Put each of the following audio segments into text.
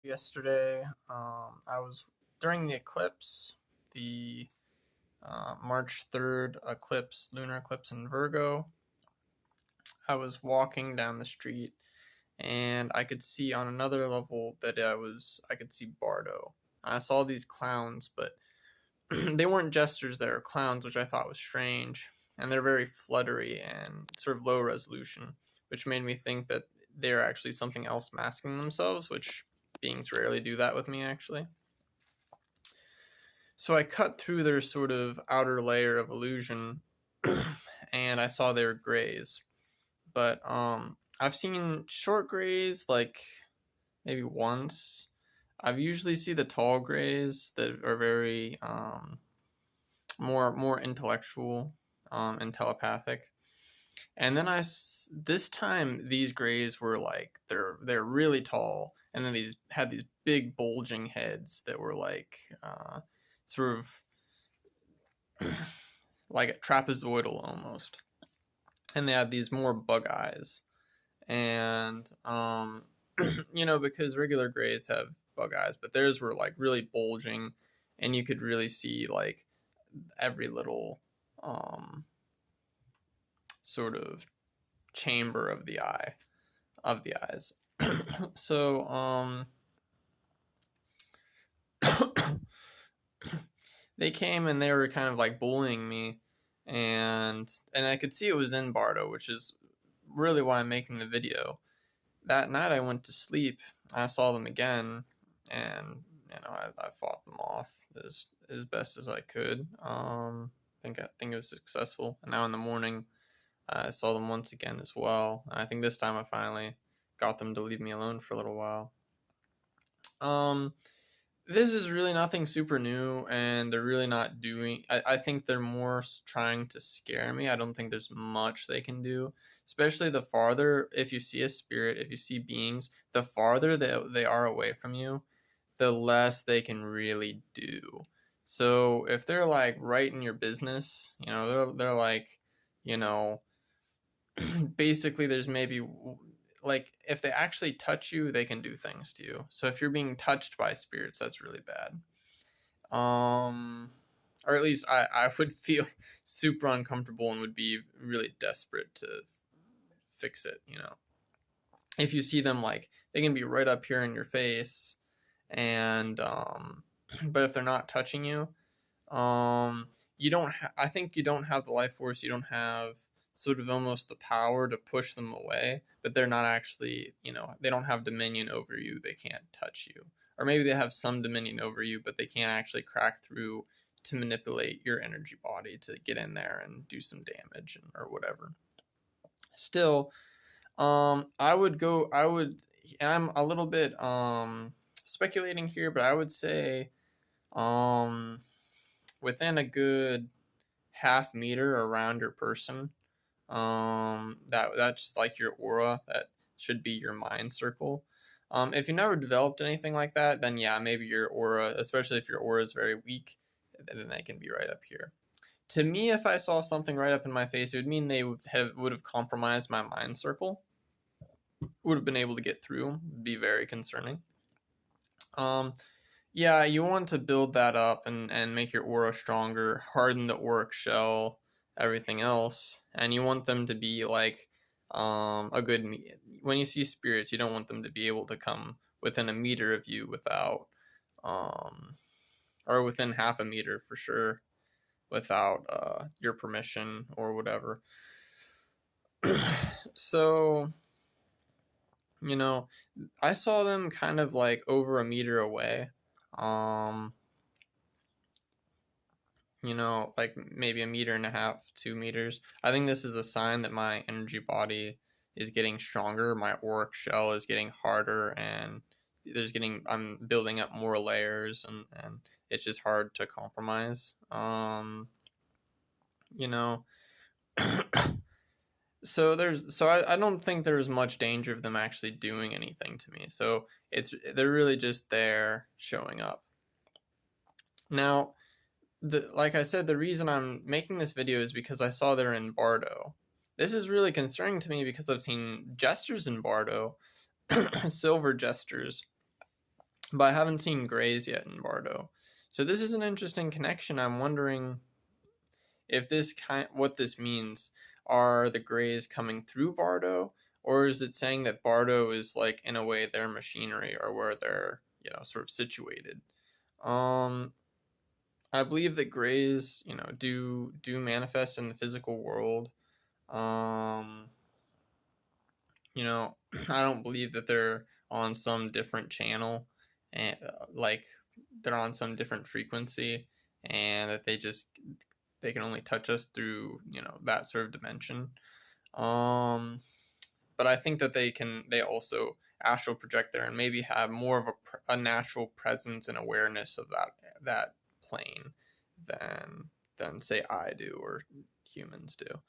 Yesterday, I was during the eclipse, the March 3rd eclipse, lunar eclipse in Virgo. I was walking down the street and I could see on another level that I could see Bardo. I saw these clowns, but they weren't jesters, they were clowns, which I thought was strange. And they're very fluttery and sort of low resolution, which made me think that they're actually something else masking themselves, which beings rarely do that with me, actually. So I cut through their sort of outer layer of illusion and I saw they were grays. But I've seen short grays like maybe once. I've usually see the tall grays that are very more intellectual and telepathic. And then this time these grays were like they're really tall, and then these had these big bulging heads that were like sort of like a trapezoidal almost, and they had these more bug eyes, and because regular grays have bug eyes, but theirs were like really bulging, and you could really see like every little sort of chamber of the eyes. So they came and they were kind of like bullying me, and I could see it was in Bardo, which is really why I'm making the video. That night I went to sleep. I saw them again, and I fought them off as best as I could. I think it was successful. And now in the morning, I saw them once again as well. And I think this time I finally got them to leave me alone for a little while. This is really nothing super new, and they're really not doing. I think they're more trying to scare me. I don't think there's much they can do, especially the farther, if you see a spirit, if you see beings, the farther they are away from you, the less they can really do. So if they're like right in your business, they're like, you know, basically there's maybe like if they actually touch you, they can do things to you. So if you're being touched by spirits, that's really bad. Or at least I would feel super uncomfortable and would be really desperate to fix it. If you see them, like, they can be right up here in your face, and but if they're not touching you, you don't. I think you don't have the life force. You don't have sort of almost the power to push them away, but they're not actually, they don't have dominion over you. They can't touch you. Or maybe they have some dominion over you, but they can't actually crack through to manipulate your energy body to get in there and do some damage or whatever. Still, I would, and I'm a little bit speculating here, but I would say within a good half meter around your person, that's like your aura. That should be your mind circle. If you never developed anything like that, then yeah, maybe your aura, especially if your aura is very weak, then they can be right up here. To me, if I saw something right up in my face, it would mean they would have compromised my mind circle. Would have been able to get through. Be very concerning. Yeah, you want to build that up and make your aura stronger, harden the auric shell, everything else, and you want them to be like a good. When you see spirits, you don't want them to be able to come within a meter of you without, or within half a meter for sure, without your permission or whatever. So, I saw them kind of like over a meter away. Like maybe a meter and a half, 2 meters. I think this is a sign that my energy body is getting stronger. My auric shell is getting harder, and I'm building up more layers, and it's just hard to compromise. So I don't think there's much danger of them actually doing anything to me. So they're really just there showing up. Now, like I said, the reason I'm making this video is because I saw they're in Bardo. This is really concerning to me because I've seen jesters in Bardo, silver jesters, but I haven't seen grays yet in Bardo. So this is an interesting connection. I'm wondering if what this means. Are the grays coming through Bardo, or is it saying that Bardo is like in a way their machinery, or where they're, you know, sort of situated? Um, I believe that grays, you know, do manifest in the physical world. Um, you know, I don't believe that they're on some different channel, and like they're on some different frequency, and that they can only touch us through, you know, that sort of dimension. Um, but I think that they also astral project there and maybe have more of a natural presence and awareness of that plane than say I do or humans do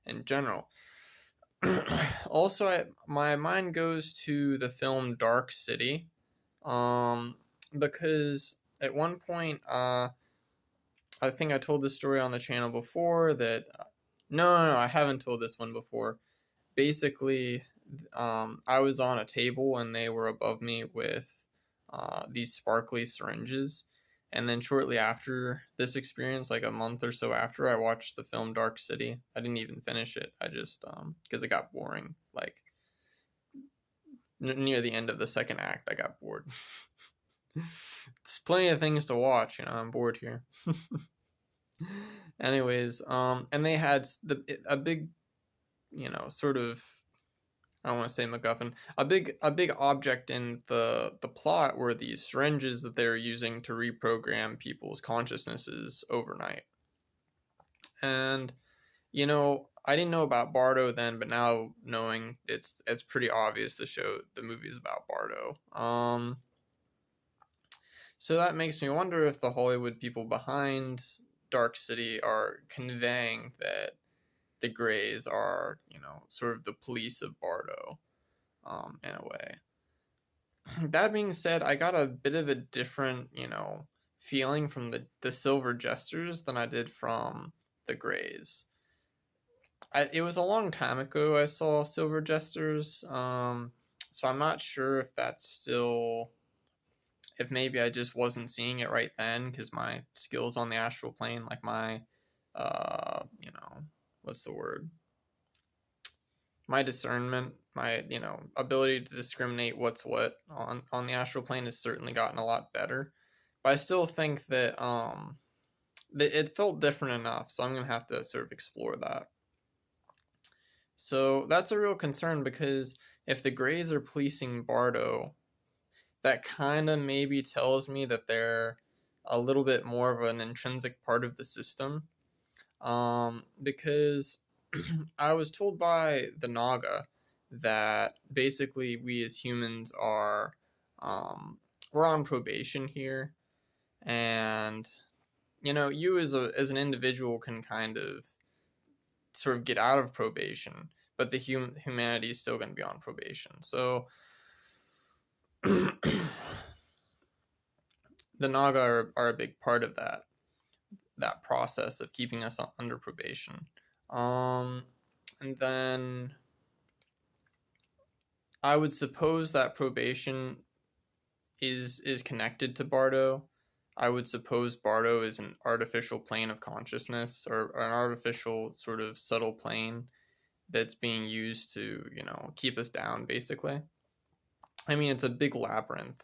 in general. Also, my mind goes to the film Dark City, um, because at one point, I think I told this story on the channel before that. No, I haven't told this one before. Basically, I was on a table and they were above me with these sparkly syringes. And then shortly after this experience, like a month or so after, I watched the film Dark City. I didn't even finish it. I just, because it got boring. Like, near the end of the second act, I got bored. There's plenty of things to watch, you know, I'm bored here. Anyways, and they had a big, you know, sort of, I don't want to say MacGuffin. A big object in the plot were these syringes that they were using to reprogram people's consciousnesses overnight. And you know, I didn't know about Bardo then, but now knowing it's pretty obvious the movie is about Bardo. So that makes me wonder if the Hollywood people behind Dark City are conveying that the Greys are, you know, sort of the police of Bardo, in a way. That being said, I got a bit of a different, you know, feeling from the Silver Jesters than I did from the Greys. It was a long time ago I saw Silver Jesters, so I'm not sure if that's still, if maybe I just wasn't seeing it right then because my skills on the astral plane, like my, you know, what's the word? My discernment, my, you know, ability to discriminate what's what on the astral plane has certainly gotten a lot better. But I still think that it felt different enough, so I'm gonna have to sort of explore that. So that's a real concern because if the Greys are policing Bardo, that kind of maybe tells me that they're a little bit more of an intrinsic part of the system. Because I was told by the Naga that basically we as humans are, we're on probation here, and you know, you as an individual can kind of sort of get out of probation, but the humanity is still going to be on probation. So the Naga are a big part of that process of keeping us under probation. And then I would suppose that probation is connected to Bardo. I would suppose Bardo is an artificial plane of consciousness, or an artificial sort of subtle plane that's being used to, you know, keep us down, basically. I mean, it's a big labyrinth.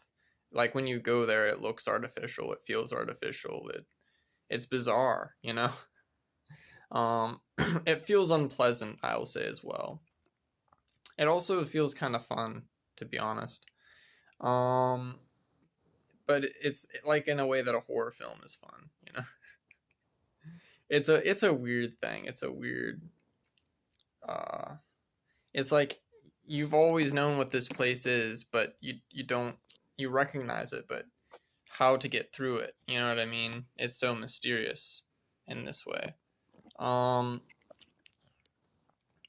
Like when you go there, it looks artificial, it feels artificial, it's bizarre, you know. It feels unpleasant, I'll say as well. It also feels kind of fun, to be honest. But it's like in a way that a horror film is fun, you know. It's a weird thing. It's a weird. It's like you've always known what this place is, but you don't, you recognize it, but how to get through it. You know what I mean? It's so mysterious in this way.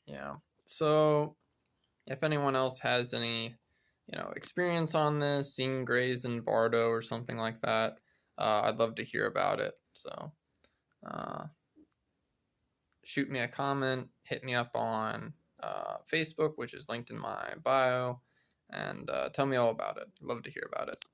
Yeah. So if anyone else has any, you know, experience on this, seeing Greys in Bardo or something like that, I'd love to hear about it. So shoot me a comment, hit me up on Facebook, which is linked in my bio, and tell me all about it. I'd love to hear about it.